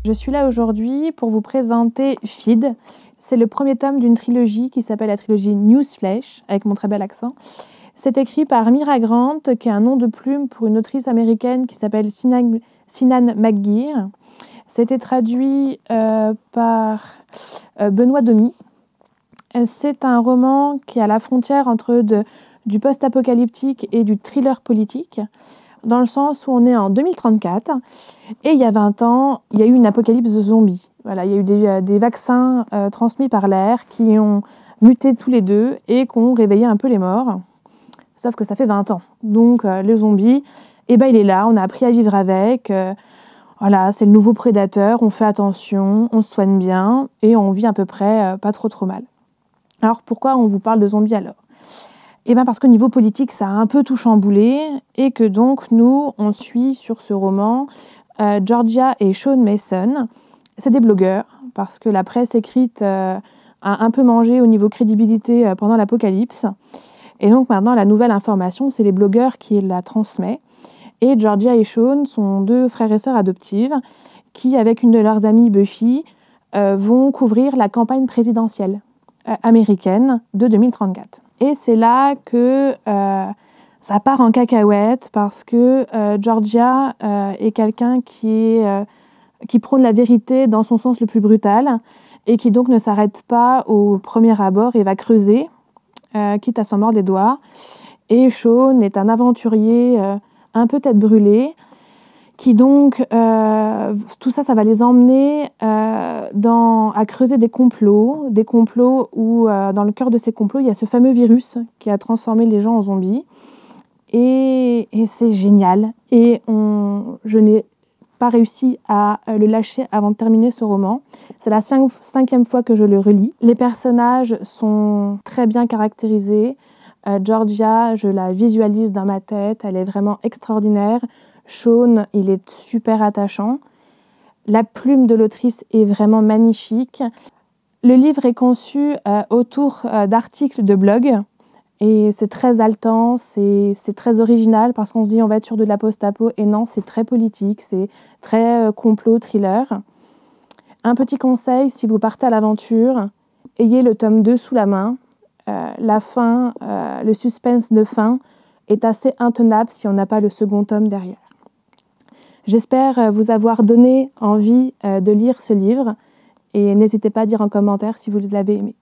Je suis là aujourd'hui pour vous présenter Feed. C'est le premier tome d'une trilogie qui s'appelle la trilogie Newsflash, avec mon très bel accent. C'est écrit par Mira Grant, qui est un nom de plume pour une autrice américaine qui s'appelle Sinan McGeer. C'était traduit par Benoît Domy. C'est un roman qui est à la frontière entre du post-apocalyptique et du thriller politique, dans le sens où on est en 2034, et il y a 20 ans, il y a eu une apocalypse de zombies. Voilà, il y a eu des vaccins transmis par l'air qui ont muté tous les deux et qui ont réveillé un peu les morts. Sauf que ça fait 20 ans. Donc le zombie, il est là, on a appris à vivre avec. Voilà, c'est le nouveau prédateur, on fait attention, on se soigne bien et on vit à peu près pas trop mal. Alors pourquoi on vous parle de zombies alors ? Parce qu'au niveau politique, ça a un peu tout chamboulé et que donc nous, on suit sur ce roman Georgia et Sean Mason. C'est des blogueurs parce que la presse écrite a un peu mangé au niveau crédibilité pendant l'apocalypse. Et donc maintenant, la nouvelle information, c'est les blogueurs qui la transmettent. Et Georgia et Sean sont deux frères et sœurs adoptives qui, avec une de leurs amies, Buffy, vont couvrir la campagne présidentielle américaine de 2034. Et c'est là que ça part en cacahuète parce que Georgia est quelqu'un qui prône la vérité dans son sens le plus brutal et qui donc ne s'arrête pas au premier abord et va creuser, quitte à s'en mordre les doigts. Et Sean est un aventurier un peu tête brûlée qui donc, tout ça va les emmener à creuser des complots où dans le cœur de ces complots, il y a ce fameux virus qui a transformé les gens en zombies. Et c'est génial. Et je n'ai pas réussi à le lâcher avant de terminer ce roman. C'est la cinquième fois que je le relis. Les personnages sont très bien caractérisés. Georgia, je la visualise dans ma tête. Elle est vraiment extraordinaire. Sean, il est super attachant. La plume de l'autrice est vraiment magnifique. Le livre est conçu autour d'articles de blog et c'est très haletant, c'est très original parce qu'on se dit on va être sur de la post-apo et non, c'est très politique, c'est très complot, thriller. Un petit conseil, si vous partez à l'aventure, ayez le tome 2 sous la main. La fin, le suspense de fin est assez intenable si on n'a pas le second tome derrière. J'espère vous avoir donné envie de lire ce livre et n'hésitez pas à dire en commentaire si vous l'avez aimé.